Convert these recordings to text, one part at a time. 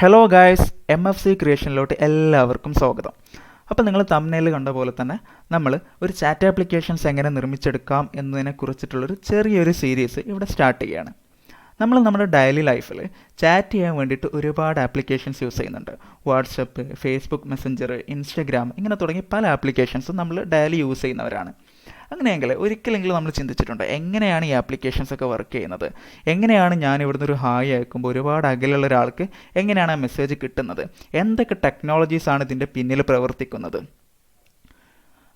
Hello guys, MFC ക്രിയേഷനിലോട്ട് എല്ലാവർക്കും സ്വാഗതം. അപ്പോൾ നിങ്ങൾ തംബ്നെയിൽ കണ്ട പോലെ തന്നെ നമ്മൾ ഒരു ചാറ്റ് ആപ്ലിക്കേഷൻസ് എങ്ങനെ നിർമ്മിച്ചെടുക്കാം എന്നതിനെക്കുറിച്ചിട്ടുള്ളൊരു ചെറിയൊരു സീരീസ് ഇവിടെ സ്റ്റാർട്ട് ചെയ്യുകയാണ്. നമ്മൾ നമ്മുടെ ഡെയിലി ലൈഫിൽ ചാറ്റ് ചെയ്യാൻ വേണ്ടിയിട്ട് ഒരുപാട് ആപ്ലിക്കേഷൻസ് യൂസ് ചെയ്യുന്നുണ്ട്. വാട്സപ്പ്, ഫേസ്ബുക്ക് മെസ്സഞ്ചർ, ഇൻസ്റ്റഗ്രാം ഇങ്ങനെ തുടങ്ങി പല ആപ്ലിക്കേഷൻസും നമ്മൾ ഡെയിലി യൂസ് ചെയ്യുന്നവരാണ്. അങ്ങനെയെങ്കിൽ ഒരിക്കലെങ്കിലും നമ്മൾ ചിന്തിച്ചിട്ടുണ്ട് എങ്ങനെയാണ് ഈ ആപ്ലിക്കേഷൻസ് ഒക്കെ വർക്ക് ചെയ്യുന്നത്, എങ്ങനെയാണ് ഞാൻ ഇവിടുന്ന് ഒരു ഹായ് അയക്കുമ്പോൾ ഒരുപാട് അകലെയുള്ള ഒരാൾക്ക് എങ്ങനെയാണ് ആ മെസ്സേജ് കിട്ടുന്നത്, എന്തൊക്കെ ടെക്നോളജീസാണ് ഇതിൻ്റെ പിന്നിൽ പ്രവർത്തിക്കുന്നത്.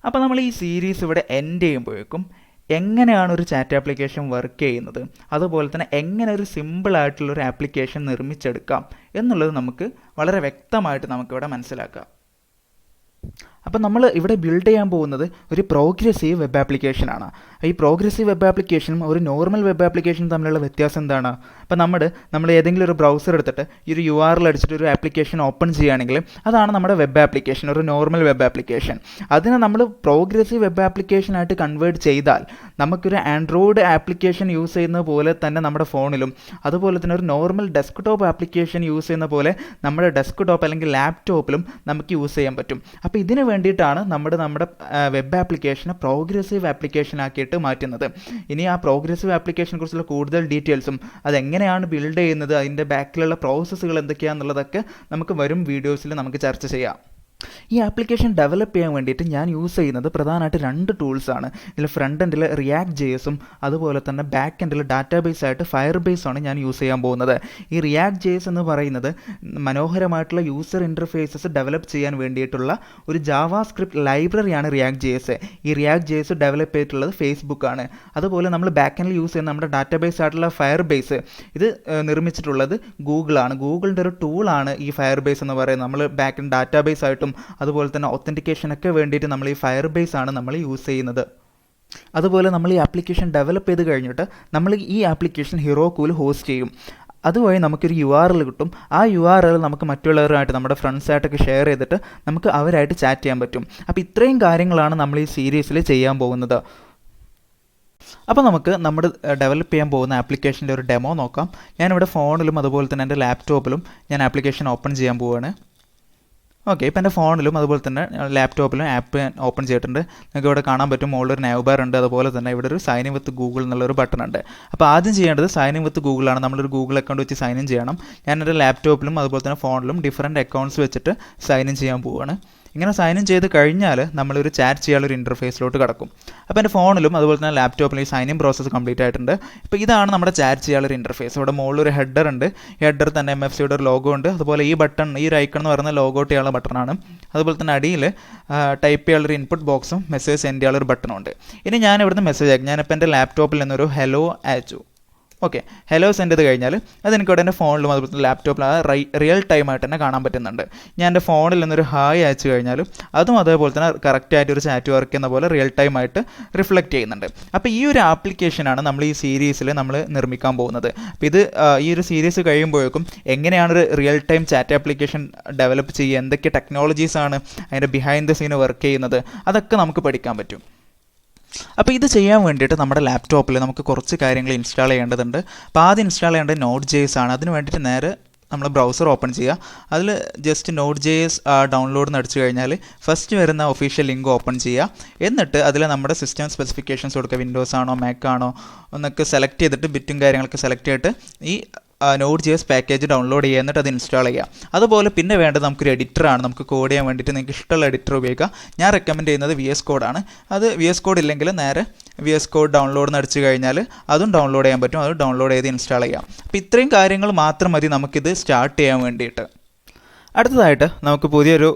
അപ്പോൾ നമ്മൾ ഈ സീരീസ് ഇവിടെ എൻഡ് ചെയ്യുമ്പോഴേക്കും എങ്ങനെയാണ് ഒരു ചാറ്റ് ആപ്ലിക്കേഷൻ വർക്ക് ചെയ്യുന്നത്, അതുപോലെ തന്നെ എങ്ങനെ ഒരു സിമ്പിളായിട്ടുള്ളൊരു ആപ്ലിക്കേഷൻ നിർമ്മിച്ചെടുക്കാം എന്നുള്ളത് നമുക്ക് വളരെ വ്യക്തമായിട്ട് നമുക്കിവിടെ മനസ്സിലാക്കാം. അപ്പോൾ നമ്മൾ ഇവിടെ ബിൽഡ് ചെയ്യാൻ പോകുന്നത് ഒരു പ്രോഗ്രസീവ് വെബ് ആപ്ലിക്കേഷനാണ്. ഈ പ്രോഗ്രസീവ് വെബ് ആപ്ലിക്കേഷനും ഒരു നോർമൽ വെബ് ആപ്ലിക്കേഷനും തമ്മിലുള്ള വ്യത്യാസം എന്താണ്? അപ്പോൾ നമ്മൾ ഏതെങ്കിലും ഒരു ബ്രൗസർ എടുത്തിട്ട് ഈ ഒരു URL അടിച്ചിട്ട് ഒരു ആപ്ലിക്കേഷൻ ഓപ്പൺ ചെയ്യുകയാണെങ്കിൽ അതാണ് നമ്മുടെ വെബ് ആപ്ലിക്കേഷൻ, ഒരു നോർമൽ വെബ് ആപ്ലിക്കേഷൻ. അതിനെ നമ്മൾ പ്രോഗ്രസീവ് വെബ് ആപ്ലിക്കേഷനായിട്ട് കൺവേർട്ട് ചെയ്താൽ നമുക്കൊരു ആൻഡ്രോയിഡ് ആപ്ലിക്കേഷൻ യൂസ് ചെയ്യുന്ന പോലെ തന്നെ നമ്മുടെ ഫോണിലും, അതുപോലെ തന്നെ ഒരു നോർമൽ ഡെസ്ക്ടോപ്പ് ആപ്ലിക്കേഷൻ യൂസ് ചെയ്യുന്ന പോലെ നമ്മുടെ ഡെസ്ക്ടോപ്പ് അല്ലെങ്കിൽ ലാപ്ടോപ്പിലും നമുക്ക് യൂസ് ചെയ്യാൻ പറ്റും. അപ്പോൾ ഇതിന് വേണ്ടിയിട്ടാണ് നമ്മുടെ വെബ് ആപ്ലിക്കേഷനെ പ്രോഗ്രസീവ് ആപ്ലിക്കേഷൻ ആക്കിയിട്ട് മാറ്റുന്നത്. ഇനി ആ പ്രോഗ്രസീവ് ആപ്ലിക്കേഷനെ കുറിച്ചുള്ള കൂടുതൽ ഡീറ്റെയിൽസും അതെങ്ങനെയാണ് ബിൽഡ് ചെയ്യുന്നത്, അതിൻ്റെ ബാക്കിലുള്ള പ്രോസസ്സുകൾ എന്തൊക്കെയാണെന്നുള്ളതൊക്കെ നമുക്ക് വരും വീഡിയോസിൽ നമുക്ക് ചർച്ച ചെയ്യാം. ഈ ആപ്ലിക്കേഷൻ ഡെവലപ്പ് ചെയ്യാൻ വേണ്ടിയിട്ട് ഞാൻ യൂസ് ചെയ്യുന്നത് പ്രധാനമായിട്ട് 2 ടൂൾസാണ്. ഇതിൽ ഫ്രണ്ട് എൻഡിൽ reactjs അതുപോലെ തന്നെ ബാക്ക് എൻഡിൽ ഡാറ്റാബേസ് ആയിട്ട് Firebase ആണ് ഞാൻ യൂസ് ചെയ്യാൻ പോകുന്നത്. ഈ reactjs എന്ന് പറയുന്നത് മനോഹരമായിട്ടുള്ള യൂസർ ഇൻ്റർഫേസസ് ഡെവലപ്പ് ചെയ്യാൻ വേണ്ടിയിട്ടുള്ള ഒരു ജാവാസ്ക്രിപ്റ്റ് ലൈബ്രറിയാണ് reactjs. ഈ reactjs ഡെവലപ്പ് ചെയ്തിട്ടുള്ളത് ഫേസ്ബുക്കാണ്. അതുപോലെ നമ്മൾ ബാക്ക് എൻഡിൽ യൂസ് ചെയ്യുന്ന നമ്മുടെ ഡാറ്റാബേസ് ആയിട്ടുള്ള Firebase ഇത് നിർമ്മിച്ചിട്ടുള്ളത് ഗൂഗിളാണ്. ഗൂഗിളിൻ്റെ ഒരു ടൂളാണ് ഈ Firebase എന്ന് പറയുന്നത്. നമ്മൾ ബാക്ക് എൻഡ് ഡാറ്റാബേസ് ആയിട്ടും അതുപോലെ തന്നെ ഒത്തൻറ്റിക്കേഷനൊക്കെ വേണ്ടിയിട്ട് നമ്മൾ ഈ Firebase ആണ് നമ്മൾ യൂസ് ചെയ്യുന്നത്. അതുപോലെ നമ്മൾ ഈ ആപ്ലിക്കേഷൻ ഡെവലപ്പ് ചെയ്ത് കഴിഞ്ഞിട്ട് നമ്മൾ ഈ ആപ്ലിക്കേഷൻ ഹീറോക്കുവിൽ ഹോസ്റ്റ് ചെയ്യും. അതുവഴി നമുക്കൊരു URL കിട്ടും. ആ URL നമുക്ക് മറ്റുള്ളവരുമായിട്ട് നമ്മുടെ ഫ്രണ്ട്സായിട്ടൊക്കെ ഷെയർ ചെയ്തിട്ട് നമുക്ക് അവരായിട്ട് ചാറ്റ് ചെയ്യാൻ പറ്റും. അപ്പോൾ ഇത്രയും കാര്യങ്ങളാണ് നമ്മൾ ഈ സീരീസിൽ ചെയ്യാൻ പോകുന്നത്. അപ്പോൾ നമുക്ക് നമ്മുടെ ഡെവലപ്പ് ചെയ്യാൻ പോകുന്ന ആപ്ലിക്കേഷൻ്റെ ഒരു ഡെമോ നോക്കാം. ഞാനിവിടെ ഫോണിലും അതുപോലെ തന്നെ എൻ്റെ ലാപ്ടോപ്പിലും ഞാൻ ആപ്ലിക്കേഷൻ ഓപ്പൺ ചെയ്യാൻ പോവുകയാണ്. ഓക്കെ, ഇപ്പോൾ എൻ്റെ ഫോണിലും അതുപോലെ തന്നെ ലാപ്ടോപ്പിലും ആപ്പ് ഓപ്പൺ ചെയ്തിട്ടുണ്ട്. നിങ്ങൾക്ക് ഇവിടെ കാണാൻ പറ്റും, മുകളിലൊരു നൗ ബാർ ഉണ്ട്. അതുപോലെ തന്നെ ഇവിടെ ഒരു സൈൻ ഇൻ വിത്ത് ഗൂഗിൾ എന്നുള്ളൊരു ബട്ടൺ ഉണ്ട്. അപ്പോൾ ആദ്യം ചെയ്യേണ്ടത് സൈൻ ഇൻ വിത്ത് ഗൂഗിളാണ്. നമ്മളൊരു ഗൂഗിൾ അക്കൗണ്ട് വെച്ച് സൈൻ ഇൻ ചെയ്യണം. ഞാൻ എൻ്റെ ലാപ്ടോപ്പിലും അതുപോലെ തന്നെ ഫോണിലും ഡിഫറൻറ്റ് അക്കൗണ്ട്സ് വെച്ചിട്ട് സൈൻ ഇൻ ചെയ്യാൻ പോവുകയാണ്. ഇങ്ങനെ സൈൻ ഇൻ ചെയ്ത് കഴിഞ്ഞാൽ നമ്മളൊരു ചാറ്റ് ചെയ്യാനുള്ളൊരു ഇൻ്റർഫേസിലോട്ട് കിടക്കും. അപ്പോൾ എൻ്റെ ഫോണിലും അതുപോലെ തന്നെ ലാപ്ടോപ്പിലും ഈ സൈൻ ഇൻ പ്രോസസ്സ് കംപ്ലീറ്റ് ആയിട്ടുണ്ട്. ഇപ്പോൾ ഇതാണ് നമ്മുടെ ചാറ്റ് ചെയ്യാനുള്ളൊരു ഇൻ്റർഫേസ്. ഇവിടെ മുകളിലൊരു ഹെഡർ ഉണ്ട്. ഹെഡർ തന്നെ MFCയുടെ ഒരു ലോഗോ ഉണ്ട്. അതുപോലെ ഈ ബട്ടൺ, ഈ ഒരു ഐക്കൺ എന്ന് പറയുന്ന ലോഗോ ചെയ്യാനുള്ള ബട്ടണാണ്. അതുപോലെ തന്നെ അടിയിൽ ടൈപ്പ് ചെയ്യാനുള്ളൊരു ഇൻപുട്ട് ബോക്സും മെസ്സേജ് സെൻഡ് ചെയ്യാനുള്ളൊരു ബട്ടണും ഉണ്ട്. ഇനി ഞാൻ ഇവിടുന്ന് മെസ്സേജ് അയക്കും. ഞാനിപ്പോൾ എൻ്റെ ലാപ്ടോപ്പിൽ നിന്നൊരു ഹലോ അയച്ചു. ഓക്കെ, ഹലോ സെൻഡ് ചെയ്ത് കഴിഞ്ഞാൽ അതെനിക്കിവിടെ എൻ്റെ ഫോണിലും അതുപോലെ തന്നെ ലാപ്ടോപ്പിലും റിയൽ ടൈമായിട്ട് തന്നെ കാണാൻ പറ്റുന്നുണ്ട്. ഞാൻ എൻ്റെ ഫോണിൽ നിന്നൊരു ഹായ് അയച്ചു കഴിഞ്ഞാലും അതും അതേപോലെ തന്നെ കറക്റ്റായിട്ട് ഒരു ചാറ്റ് വർക്ക് ചെയ്യുന്ന പോലെ റിയൽ ടൈമായിട്ട് റിഫ്ലക്റ്റ് ചെയ്യുന്നുണ്ട്. അപ്പോൾ ഈ ഒരു ആപ്ലിക്കേഷനാണ് നമ്മൾ ഈ സീരീസിൽ നമ്മൾ നിർമ്മിക്കാൻ പോകുന്നത്. അപ്പോൾ ഇത് ഈ ഒരു സീരീസ് കഴിയുമ്പോഴേക്കും എങ്ങനെയാണ് ഒരു real time chat application develop ചെയ്യുക, എന്തൊക്കെ ടെക്നോളജീസാണ് അതിൻ്റെ ബിഹൈൻഡ് ദ സീൻ വർക്ക് ചെയ്യുന്നത്, അതൊക്കെ നമുക്ക് പഠിക്കാൻ പറ്റും. അപ്പോൾ ഇത് ചെയ്യാൻ വേണ്ടിയിട്ട് നമ്മുടെ ലാപ്ടോപ്പിൽ നമുക്ക് കുറച്ച് കാര്യങ്ങൾ ഇൻസ്റ്റാൾ ചെയ്യേണ്ടതുണ്ട്. അപ്പോൾ ആദ്യം ഇൻസ്റ്റാൾ ചെയ്യേണ്ടത് Node.js ആണ്. അതിന് വേണ്ടിയിട്ട് നേരെ നമ്മൾ ബ്രൗസർ ഓപ്പൺ ചെയ്യുക. അതിൽ ജസ്റ്റ് Node.js ഡൗൺലോഡ് എന്ന് അടിച്ചു കഴിഞ്ഞാൽ ഫസ്റ്റ് വരുന്ന ഒഫീഷ്യൽ ലിങ്ക് ഓപ്പൺ ചെയ്യുക. എന്നിട്ട് അതിൽ നമ്മുടെ സിസ്റ്റം സ്പെസിഫിക്കേഷൻസ് കൊടുക്കുക. വിൻഡോസ് ആണോ മാക് ആണോ എന്നൊക്കെ സെലക്ട് ചെയ്തിട്ട് ബിറ്റും കാര്യങ്ങളൊക്കെ സെലക്ട് ചെയ്തിട്ട് ഈ Node.js പാക്കേജ് ഡൗൺലോഡ് ചെയ്യുക. എന്നിട്ട് അത് ഇൻസ്റ്റാൾ ചെയ്യുക. അതുപോലെ പിന്നെ വേണ്ടത് നമുക്കൊരു എഡിറ്ററാണ്. നമുക്ക് കോഡ് ചെയ്യാൻ വേണ്ടിയിട്ട് നിങ്ങൾക്ക് ഇഷ്ടമുള്ള എഡിറ്റർ ഉപയോഗിക്കുക. ഞാൻ റെക്കമെൻഡ് ചെയ്യുന്നത് VS Code ആണ്. അത് VS Code ഇല്ലെങ്കിൽ നേരെ VS Code ഡൗൺലോഡ് എന്ന് അടിച്ചു കഴിഞ്ഞാൽ അതും ഡൗൺലോഡ് ചെയ്യാൻ പറ്റും. അത് ഡൗൺലോഡ് ചെയ്ത് ഇൻസ്റ്റാൾ ചെയ്യാം. അപ്പോൾ ഇത്രയും കാര്യങ്ങൾ മാത്രം മതി നമുക്കിത് സ്റ്റാർട്ട് ചെയ്യാൻ വേണ്ടിയിട്ട്. അടുത്തതായിട്ട് നമുക്ക് പുതിയൊരു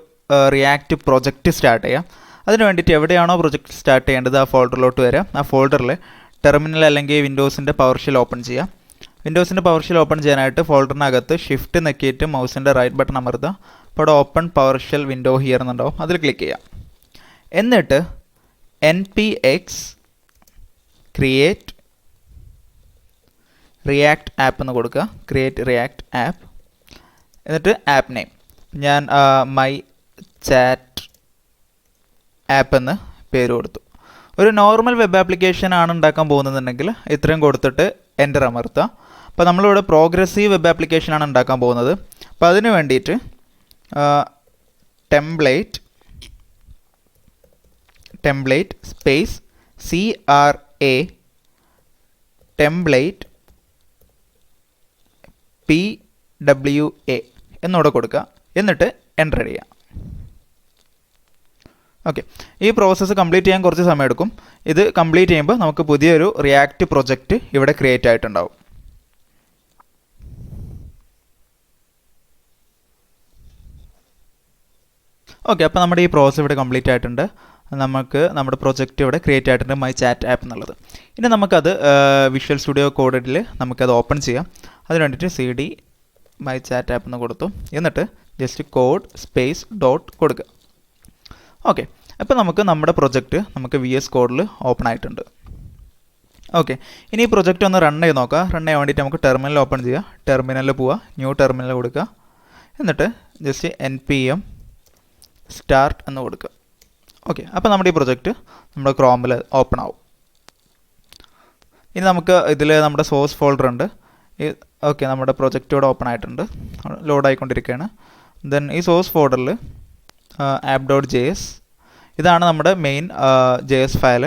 റിയാക്റ്റ് പ്രൊജക്റ്റ് സ്റ്റാർട്ട് ചെയ്യാം. അതിന് വേണ്ടിയിട്ട് എവിടെയാണോ പ്രൊജക്റ്റ് സ്റ്റാർട്ട് ചെയ്യേണ്ടത് ആ ഫോൾഡറിലോട്ട് വരിക. ആ ഫോൾഡറിൽ ടെർമിനൽ അല്ലെങ്കിൽ വിൻഡോസിൻ്റെ പവർഷെൽ ഓപ്പൺ ചെയ്യാം. വിൻഡോസിൻ്റെ പവർഷെൽ ഓപ്പൺ ചെയ്യാനായിട്ട് ഫോൾഡറിനകത്ത് ഷിഫ്റ്റ് നെക്കിയിട്ട് മൗസിൻ്റെ റൈറ്റ് ബട്ടൺ അമർത്തുക. അപ്പോൾ അവിടെ ഓപ്പൺ പവർഷെൽ വിൻഡോ ഹിയർ എന്നുണ്ടാവും. അതിൽ ക്ലിക്ക് ചെയ്യാം. എന്നിട്ട് npx ക്രിയേറ്റ് റിയാക്ട് ആപ്പ് എന്ന് കൊടുക്കുക. Create react app. എന്നിട്ട് ആപ്പ് നെയിം ഞാൻ മൈ ചാറ്റ് ആപ്പ് എന്ന് പേര് കൊടുത്തു. ഒരു നോർമൽ വെബ് ആപ്ലിക്കേഷൻ ആണ് ഉണ്ടാക്കാൻ പോകുന്നതെന്നുണ്ടെങ്കിൽ ഇത്രയും കൊടുത്തിട്ട് എൻ്റർ അമർത്തുക. അപ്പോൾ നമ്മളിവിടെ പ്രോഗ്രസീവ് വെബ് ആപ്ലിക്കേഷനാണ് ഉണ്ടാക്കാൻ പോകുന്നത്. അപ്പോൾ അതിന് വേണ്ടിയിട്ട് template space CRA template PWA എന്നിവിടെ കൊടുക്കുക. എന്നിട്ട് എൻ്റർ ചെയ്യുക. ഓക്കെ, ഈ പ്രോസസ്സ് കംപ്ലീറ്റ് ചെയ്യാൻ കുറച്ച് സമയം എടുക്കും. ഇത് കംപ്ലീറ്റ് ചെയ്യുമ്പോൾ നമുക്ക് പുതിയൊരു റിയാക്റ്റ് പ്രൊജക്റ്റ് ഇവിടെ ക്രിയേറ്റ് ആയിട്ടുണ്ടാവും. ഓക്കെ, അപ്പോൾ നമ്മുടെ ഈ പ്രോസസ്സ് ഇവിടെ കംപ്ലീറ്റ് ആയിട്ടുണ്ട്. നമുക്ക് നമ്മുടെ പ്രൊജക്റ്റ് ഇവിടെ ക്രിയേറ്റ് ആയിട്ടുണ്ട്, മൈ ചാറ്റ് ആപ്പ് എന്നുള്ളത്. ഇനി നമുക്കത് വിഷ്വൽ സ്റ്റുഡിയോ കോഡിൽ നമുക്കത് ഓപ്പൺ ചെയ്യാം. അതിന് വേണ്ടിയിട്ട് CD മൈ ചാറ്റ് ആപ്പ് എന്ന് കൊടുത്തു. എന്നിട്ട് ജസ്റ്റ് കോഡ് സ്പേസ് ഡോട്ട് കൊടുക്കുക. ഓക്കെ, അപ്പോൾ നമുക്ക് നമ്മുടെ പ്രൊജക്റ്റ് നമുക്ക് VS കോഡിൽ ഓപ്പൺ ആയിട്ടുണ്ട്. ഓക്കെ, ഇനി ഈ പ്രൊജക്റ്റ് ഒന്ന് റൺ ചെയ്ത് നോക്കാം. റൺ ചെയ്യാൻ വേണ്ടിയിട്ട് നമുക്ക് ടെർമിനൽ ഓപ്പൺ ചെയ്യുക. ടെർമിനലിൽ പോവുക, ന്യൂ ടെർമിനൽ കൊടുക്കുക. എന്നിട്ട് ജസ്റ്റ് NPM സ്റ്റാർട്ട് എന്ന് കൊടുക്കുക. ഓക്കെ, അപ്പോൾ നമ്മുടെ ഈ പ്രൊജക്റ്റ് നമ്മുടെ ക്രോമിൽ ഓപ്പൺ ആവും. ഇനി നമുക്ക് ഇതിൽ നമ്മുടെ സോഴ്സ് ഫോൾഡർ ഉണ്ട്. ഓക്കെ, നമ്മുടെ പ്രൊജക്റ്റ് ഇവിടെ ഓപ്പൺ ആയിട്ടുണ്ട്, ലോഡ് ആയിക്കൊണ്ടിരിക്കുകയാണ്. ദെൻ ഈ സോഴ്സ് ഫോൾഡറിൽ app.js ഇതാണ് നമ്മുടെ മെയിൻ JS ഫയൽ.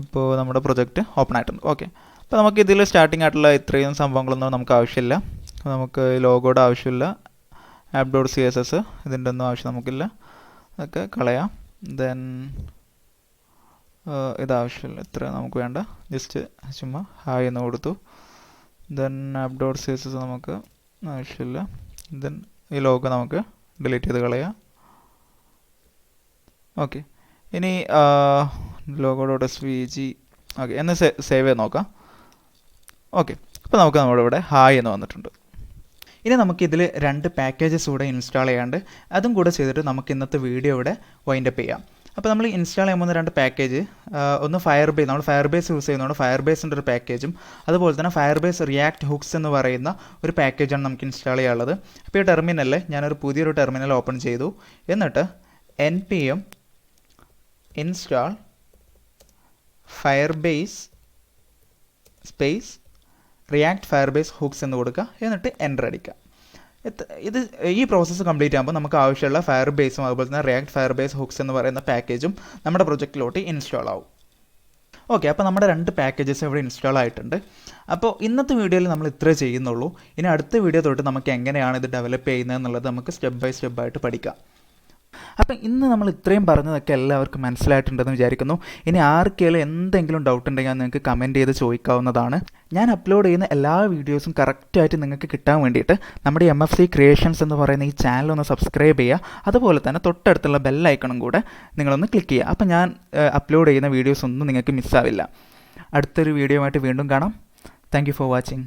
ഇപ്പോൾ നമ്മുടെ പ്രൊജക്റ്റ് ഓപ്പൺ ആയിട്ടുണ്ട്. ഓക്കെ, അപ്പോൾ നമുക്ക് ഇതിൽ സ്റ്റാർട്ടിംഗ് ആയിട്ടുള്ള ഇത്രയും സംഭവങ്ങളൊന്നും നമുക്ക് ആവശ്യമില്ല. നമുക്ക് ലോഗോയുടെ ആവശ്യമില്ല, app.css ഇതിൻ്റെ ഒന്നും ആവശ്യം നമുക്കില്ല, അതൊക്കെ കളയാം. ദെൻ ഇതാവശ്യമില്ല, ഇത്ര നമുക്ക് വേണ്ട, ജസ്റ്റ് ചുമ്മാ ഹായ് എന്ന് കൊടുത്തു. ദെൻ app.css നമുക്ക് ആവശ്യമില്ല. ദെൻ ഈ ലോഗോ നമുക്ക് ഡിലീറ്റ് ചെയ്ത് കളയാം. ഓക്കെ, ഇനി logo.svg ഓക്കെ എന്ന് സേവ് ചെയ്ത് നോക്കാം. ഓക്കെ, അപ്പോൾ നമുക്ക് നമ്മുടെ ഇവിടെ ഹായ് എന്ന് വന്നിട്ടുണ്ട്. ഇനി നമുക്കിതിൽ 2 പാക്കേജസ് കൂടെ ഇൻസ്റ്റാൾ ചെയ്യാണ്ട്, അതും കൂടെ ചെയ്തിട്ട് നമുക്ക് ഇന്നത്തെ വീഡിയോ ഇവിടെ വൈൻഡപ്പ് ചെയ്യാം. അപ്പോൾ നമ്മൾ ഇൻസ്റ്റാൾ ചെയ്യാൻ പോകുന്ന 2 പാക്കേജ്, ഒന്ന് ഫയർബേസ്, നമ്മൾ ഫയർബേസ് യൂസ് ചെയ്യുന്നതുകൊണ്ട് ഫയർബേസിൻ്റെ ഒരു പാക്കേജും, അതുപോലെ തന്നെ ഫയർബേസ് റിയാക്ട് ഹുക്സ് എന്ന് പറയുന്ന ഒരു പാക്കേജാണ് നമുക്ക് ഇൻസ്റ്റാൾ ചെയ്യാനുള്ളത്. അപ്പോൾ ഈ ടെർമിനലിൽ ഞാനൊരു പുതിയൊരു ടെർമിനൽ ഓപ്പൺ ചെയ്തു. എന്നിട്ട് NPM install Firebase space react Firebase hooks എന്ന് കൊടുക്കുക. എന്നിട്ട് എൻ്റർ അടിക്കുക. ഈ പ്രോസസ്സ് കംപ്ലീറ്റ് ആകുമ്പോൾ നമുക്ക് ആവശ്യമുള്ള ഫയർബേസും അതുപോലെ തന്നെ റിയാക്ട് ഫയർബേസ് ഹുക്സ് എന്ന് പറയുന്ന പാക്കേജും നമ്മുടെ പ്രൊജക്റ്റിലോട്ട് ഇൻസ്റ്റാൾ ആവും. ഓക്കെ, അപ്പോൾ നമ്മുടെ 2 പാക്കേജസ് ഇവിടെ ഇൻസ്റ്റാൾ ആയിട്ടുണ്ട്. അപ്പോൾ ഇന്നത്തെ വീഡിയോയിൽ നമ്മൾ ഇത്രേ ചെയ്യുന്നുള്ളൂ. ഇനി അടുത്ത വീഡിയോ തൊട്ട് നമുക്ക് എങ്ങനെയാണ് ഇത് ഡെവലപ്പ് ചെയ്യുന്നത് എന്നുള്ളത് നമുക്ക് സ്റ്റെപ്പ് ബൈ സ്റ്റെപ്പ് ആയിട്ട് പഠിക്കാം. അപ്പം ഇന്ന് നമ്മൾ ഇത്രയും പറഞ്ഞതൊക്കെ എല്ലാവർക്കും മനസ്സിലായിട്ടുണ്ടെന്ന് വിചാരിക്കുന്നു. ഇനി ആർക്കെങ്കിലും എന്തെങ്കിലും ഡൗട്ട് ഉണ്ടെങ്കിൽ നിങ്ങൾക്ക് കമൻറ്റ് ചെയ്ത് ചോദിക്കാവുന്നതാണ്. ഞാൻ അപ്ലോഡ് ചെയ്യുന്ന എല്ലാ വീഡിയോസും കറക്റ്റായിട്ട് നിങ്ങൾക്ക് കിട്ടാൻ വേണ്ടിയിട്ട് നമ്മുടെ MFC ക്രിയേഷൻസ് എന്ന് പറയുന്ന ഈ ചാനൽ ഒന്ന് സബ്സ്ക്രൈബ് ചെയ്യുക. അതുപോലെ തന്നെ തൊട്ടടുത്തുള്ള ബെല്ലൈക്കണും കൂടെ നിങ്ങളൊന്ന് ക്ലിക്ക് ചെയ്യുക. അപ്പോൾ ഞാൻ അപ്ലോഡ് ചെയ്യുന്ന വീഡിയോസ് ഒന്നും നിങ്ങൾക്ക് മിസ്സാവില്ല. അടുത്തൊരു വീഡിയോ ആയിട്ട് വീണ്ടും കാണാം. Thank you for watching.